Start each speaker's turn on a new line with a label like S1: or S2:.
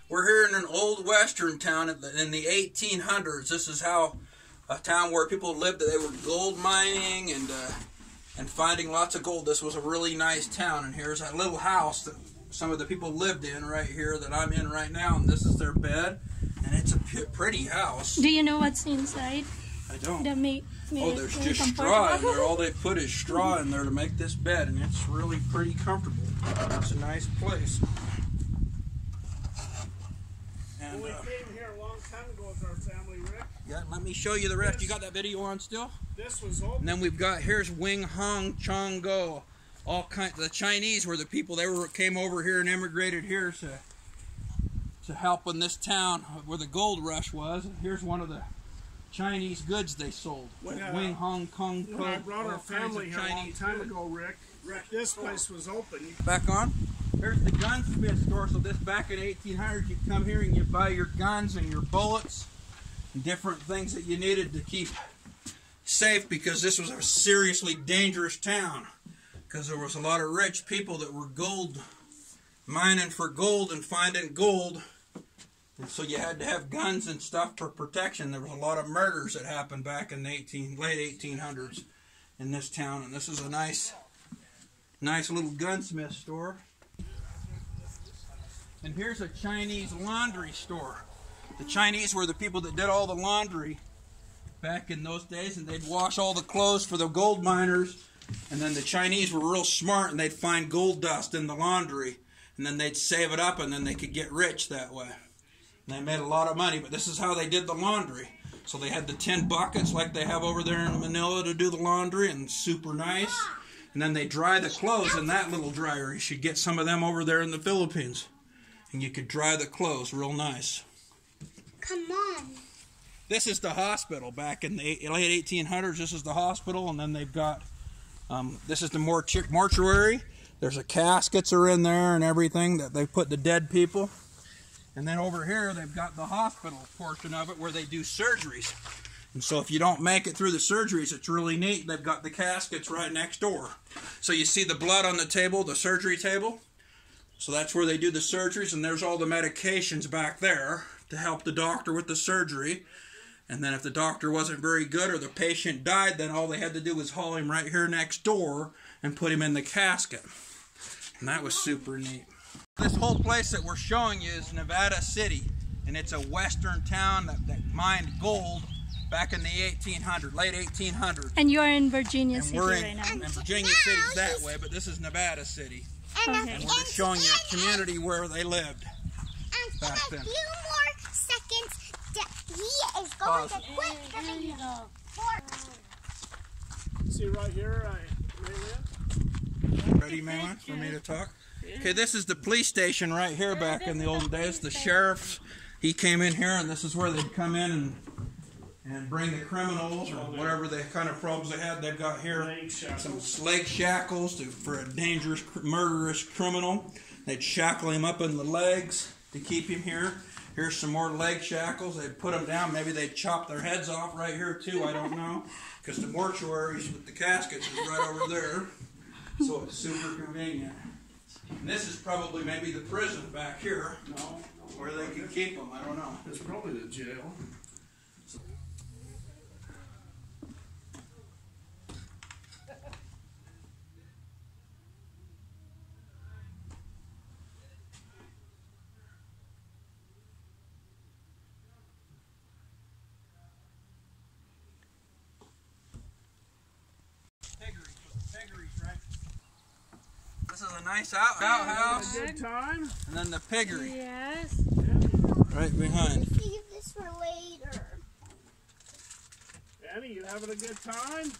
S1: We're here in an old western town in the 1800s. This is how a town where people lived. They were gold mining and finding lots of gold. This was a really nice town. And here's a little house that some of the people lived in right here that I'm in right now. And this is their bed. And it's a pretty house.
S2: Do you know what's inside?
S1: I don't.
S2: Oh,
S1: there's just straw in there. All they put is straw in there to make this bed, and it's really pretty comfortable. It's a nice place. And,
S3: we came here a long time ago with our family, Rick.
S1: Yeah, let me show you the rest. You got that video on still?
S3: This was open.
S1: And then we've got, here's Wing Hong Chong Go. All kind. The Chinese were the people. They came over here and immigrated here to help in this town where the gold rush was. And here's one of the Chinese goods they sold. Wing Hong Kong.
S3: When I brought our family here a long time ago, Rick, this place was open.
S1: Back on. Here's the Gunsmith store. So this back in 1800s, you come here and you buy your guns and your bullets and different things that you needed to keep safe, because this was a seriously dangerous town. Because there was a lot of rich people that were gold mining for gold and finding gold. And so you had to have guns and stuff for protection. There was a lot of murders that happened back in the late 1800s in this town. And this is a nice little gunsmith store. And here's a Chinese laundry store. The Chinese were the people that did all the laundry back in those days, and they'd wash all the clothes for the gold miners. And then the Chinese were real smart, and they'd find gold dust in the laundry, and then they'd save it up, and then they could get rich that way. And they made a lot of money, but this is how they did the laundry. So they had the tin buckets like they have over there in Manila to do the laundry, and super nice. And then they dry the clothes in that little dryer. You should get some of them over there in the Philippines. And you could dry the clothes real nice.
S4: Come on.
S1: This is the hospital back in the late 1800s. This is the hospital, and then they've got, this is the mortuary. There's caskets are in there and everything that they put the dead people. And then over here, they've got the hospital portion of it where they do surgeries. And so if you don't make it through the surgeries, it's really neat. They've got the caskets right next door. So you see the blood on the table, the surgery table. So that's where they do the surgeries, and there's all the medications back there to help the doctor with the surgery. And then if the doctor wasn't very good or the patient died, then all they had to do was haul him right here next door and put him in the casket. And that was super neat. This whole place that we're showing you is Nevada City, and it's a western town that mined gold back in the late 1800s.
S2: And you're in Virginia City right now.
S1: And Virginia City's that way, but this is Nevada City.
S2: Okay.
S1: And we're just showing you a community where they lived back then.
S4: A few more seconds. He is going to quit coming here.
S3: See right here,
S1: Ready, Maywan, for me to talk? Okay, this is the police station right here back in the old days. The sheriff, he came in here, and this is where they'd come in and bring the criminals or whatever the kind of problems they had. They've got here some leg shackles for a dangerous, murderous criminal. They'd shackle him up in the legs to keep him here. Here's some more leg shackles. They'd put them down. Maybe they'd chop their heads off right here too. I don't know. Because the mortuaries with the caskets is right over there. So it's super convenient. And this is probably maybe the prison back here. No, where they can keep them. I don't know.
S3: It's probably the jail.
S1: This is a nice outhouse.
S3: Good time.
S1: And then the piggery.
S2: Yes.
S1: Right behind.
S4: Save this for later.
S3: Annie, you having a good time?